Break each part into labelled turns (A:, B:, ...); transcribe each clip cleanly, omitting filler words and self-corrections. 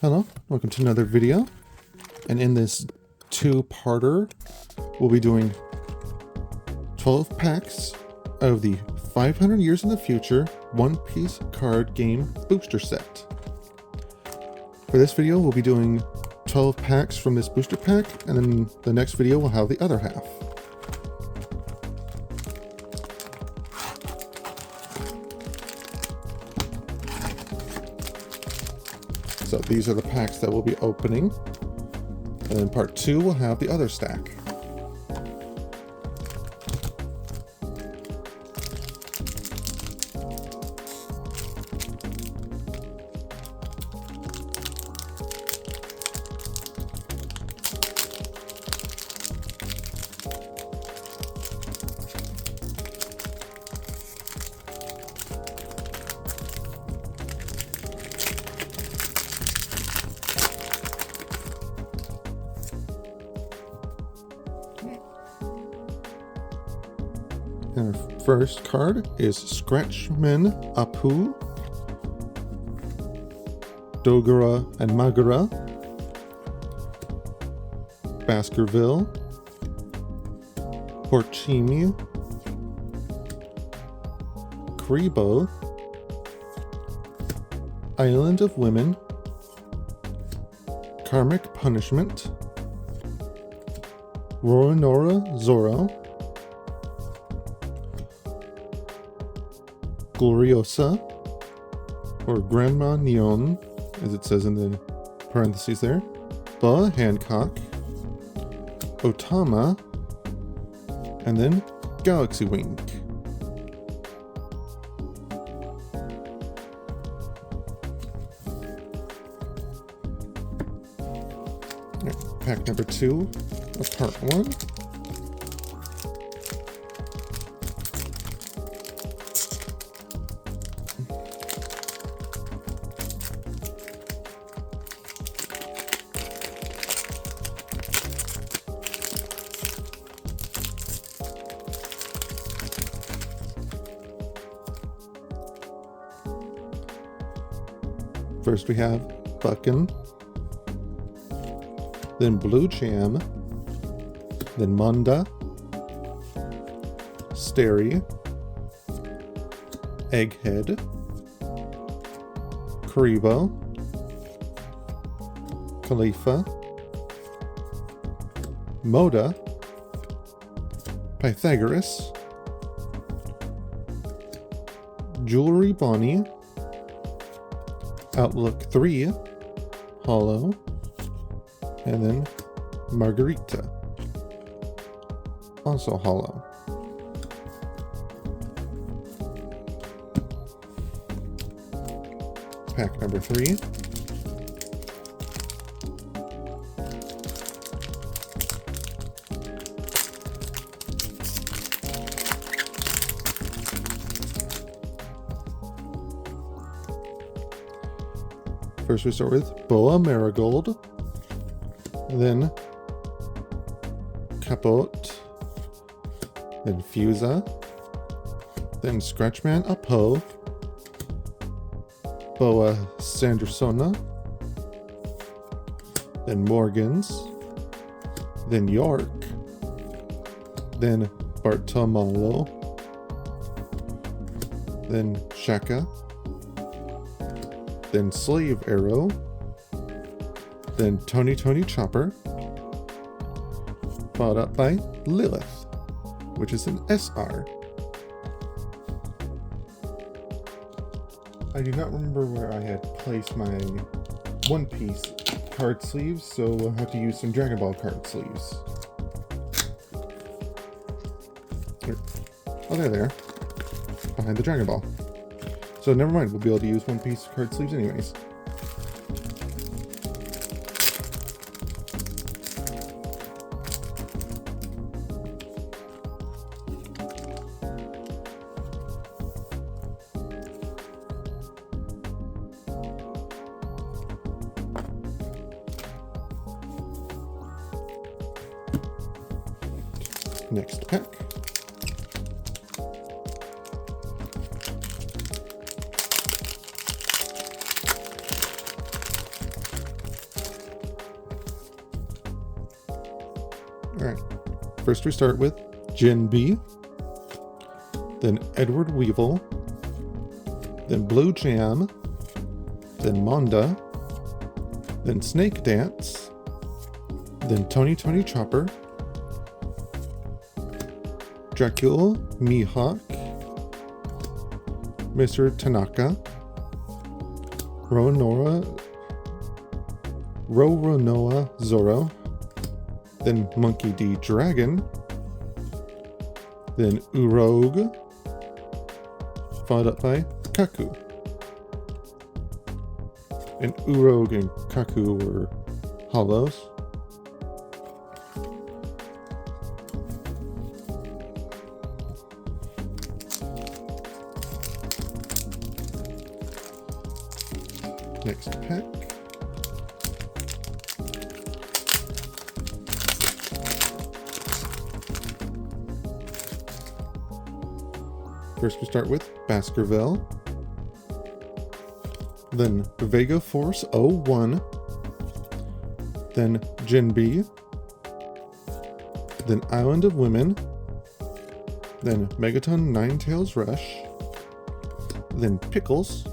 A: Hello, welcome to another video, and in this two-parter we'll be doing 12 packs of the 500 Years in the Future One Piece card game booster set. For this video we'll be doing 12 packs from this booster pack, and then the next video will have the other half. So these are the packs that we'll be opening, and then part 2 will have the other stack. And our first card is Scratchman Apu, Dogura and Magura, Baskerville, Porcimi, Kribo, Island of Women, Karmic Punishment, Roronora Zoro, Gloriosa, or Grandma Neon, as it says in the parentheses there, Ba Hancock, Otama, and then Galaxy Wing. Right, pack number 2 of part 1. First we have Buckin, then Blue Jam, then Munda, Stary, Egghead, Karibo, Khalifa, Moda, Pythagoras, Jewelry Bonnie, Outlook 3, Hollow, and then Margarita, also Hollow. Pack number 3. First we start with Boa Marigold, then Capote, then Fusa, then Scratchman Apo, Boa Sandersona, then Morgans, then York, then Bartomalo, then Shaka, then Slave Arrow, then Tony Chopper, followed up by Lilith, which is an SR. I do not remember where I had placed my One Piece card sleeves, so we'll have to use some Dragon Ball card sleeves. Here. Oh, they're there, behind the Dragon Ball. So never mind, we'll be able to use One Piece card sleeves anyways. Next pack. Alright, first we start with Jin B, then Edward Weevil, then Blue Jam, then Monda, then Snake Dance, then Tony Tony Chopper, Dracula, Mihawk, Mr. Tanaka, Roronoa Zoro, then Monkey D. Dragon, then Urog, followed up by Kaku. And Urog and Kaku were hollows. Next pack. First we start with Baskerville, then Vega Force 01, then Jinbe, then Island of Women, then Megaton Ninetales Rush, then Pickles,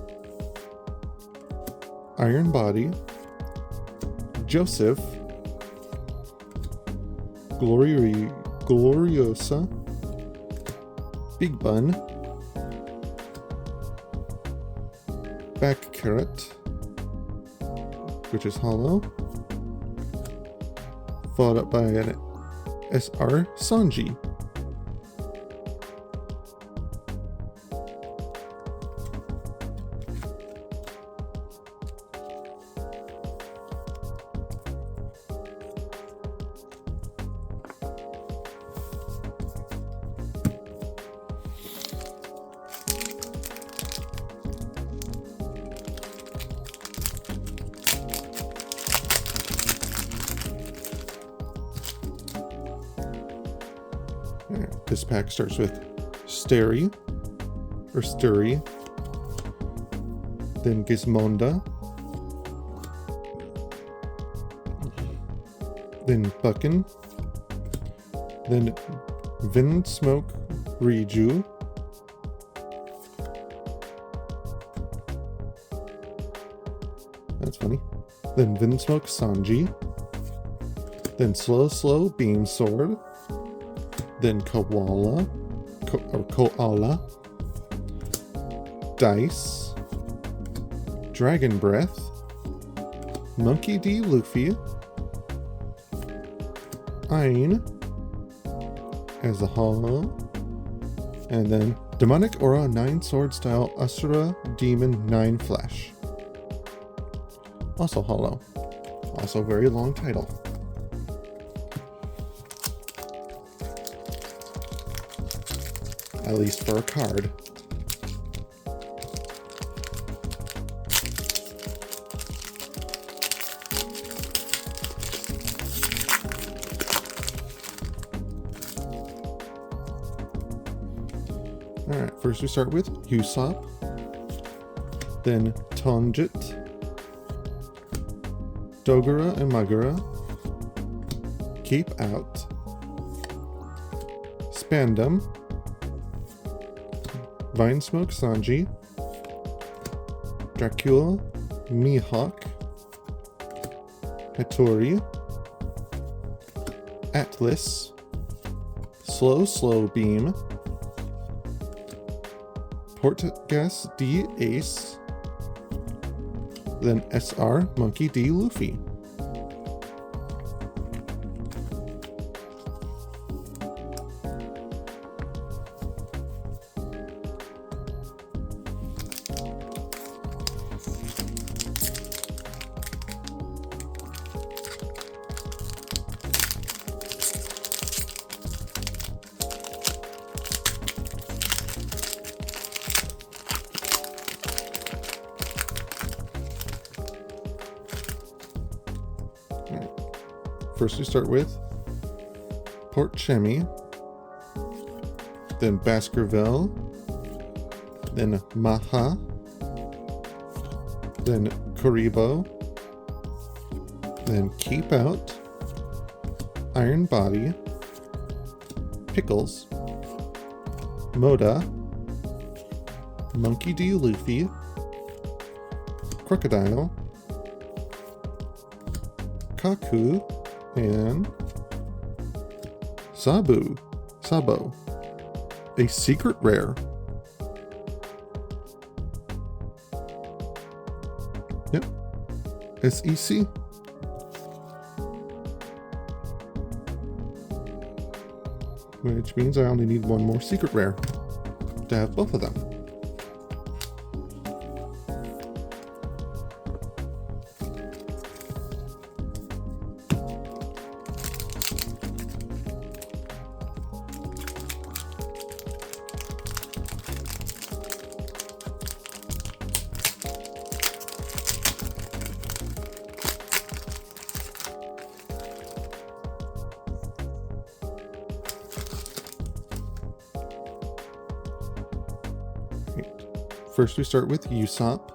A: Iron Body, Joseph, Gloriosa, Big Bun, Back Carrot, which is hollow, followed up by an SR Sanji. This pack starts with Steri, then Gizmonda, then Buckin, then Vinsmoke Riju, that's funny, then Vinsmoke Sanji, then Slow Beam Sword, then Koala, Dice, Dragon Breath, Monkey D. Luffy, Ein as a hollow, and then Demonic Aura 9 Sword Style Asura Demon 9 Flash. Also hollow. Also very long title. At least for a card. Alright, first we start with Usopp, then Tonjit, Dogura and Magura, Keep Out, Spandam, Vinesmoke Sanji, Dracula, Mihawk, Hattori, Atlas, Slow Beam, Portgas D. Ace, then SR Monkey D. Luffy. First we start with Port Chemi, then Baskerville, then Maha, then Karibo, then Keep Out, Iron Body, Pickles, Moda, Monkey D. Luffy, Crocodile, Kaku, and Sabo, a secret rare. Yep, SEC. Which means I only need one more secret rare to have both of them. First we start with Usopp,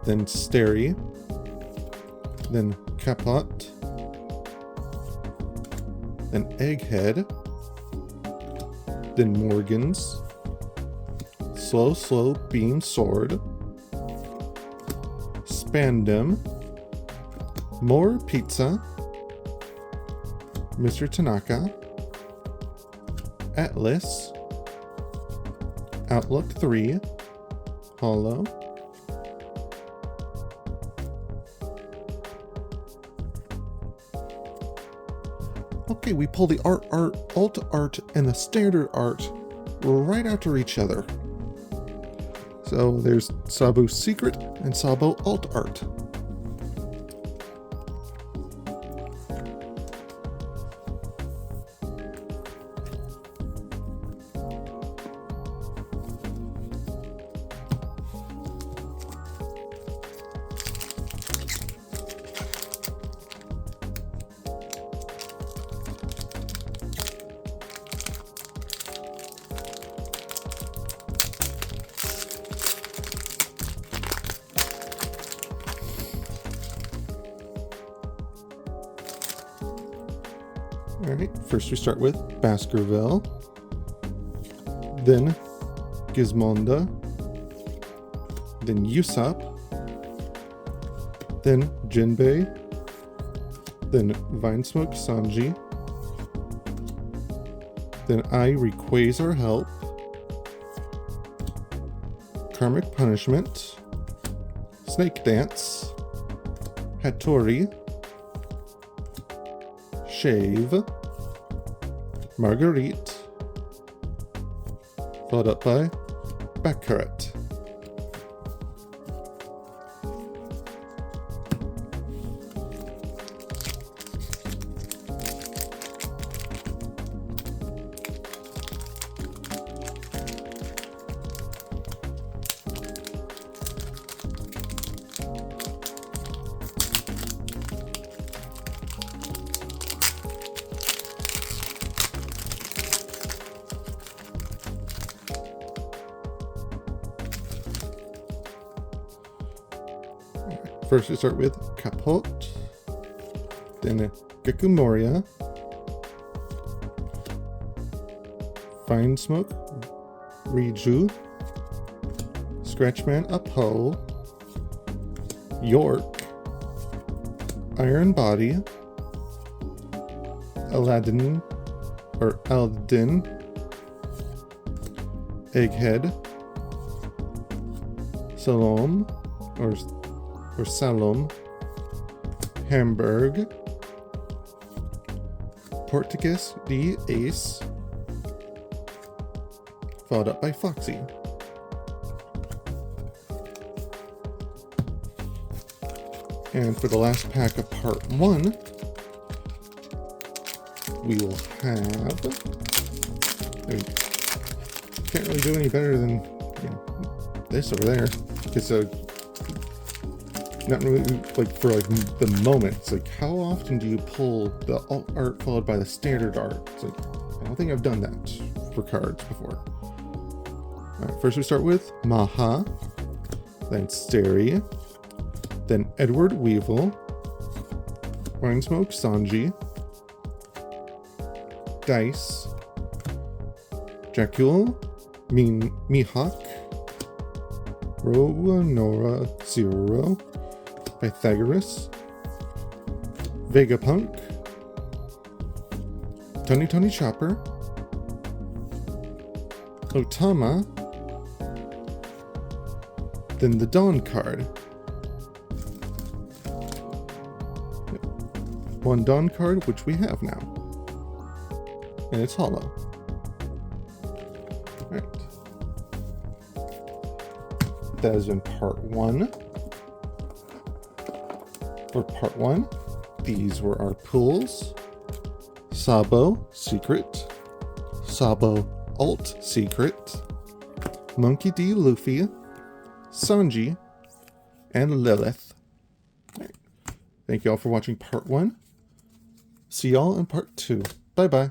A: then Stary, then Kapot, then Egghead, then Morgan's, Slow Beam Sword, Spandam, more Pizza, Mr. Tanaka, Atlas, Outlook 3, Hollow, okay, we pull the alt art, and the standard art right after each other. So there's Sabo's secret and Sabo alt art. Alright, first we start with Baskerville, then Gizmonda, then Usopp, then Jinbei, then Vinesmoke Sanji, then I Rayquaza Help, Karmic Punishment, Snake Dance, Hattori, Shave, Marguerite, followed up by Baccarat. First we start with Kapot, then Geku Moria, Vinesmoke Riju, Scratchman Apo, York, Iron Body, Aladdin, Egghead, Salome, or Salom, Hamburg, Portuguese D. Ace, followed up by Foxy. And for the last pack of part 1, we will have, can't really do any better than this over there, because not really, like, for like the moment, it's like, how often do you pull the alt art followed by the standard art? It's like, I don't think I've done that for cards before. Alright, first we start with Maha, then Stary, then Edward Weevil, Vinesmoke Sanji, Dice, Dracula, Mihawk, Rowanora Zero, Pythagoras, Vegapunk, Tony Chopper, Otama, then the Dawn card. One Dawn card, which we have now. And it's hollow. Alright. That has been part 1. For part 1, these were our pools. Sabo Secret, Sabo Alt Secret, Monkey D. Luffy, Sanji, and Lilith. Right. Thank you all for watching part 1. See y'all in part 2. Bye-bye.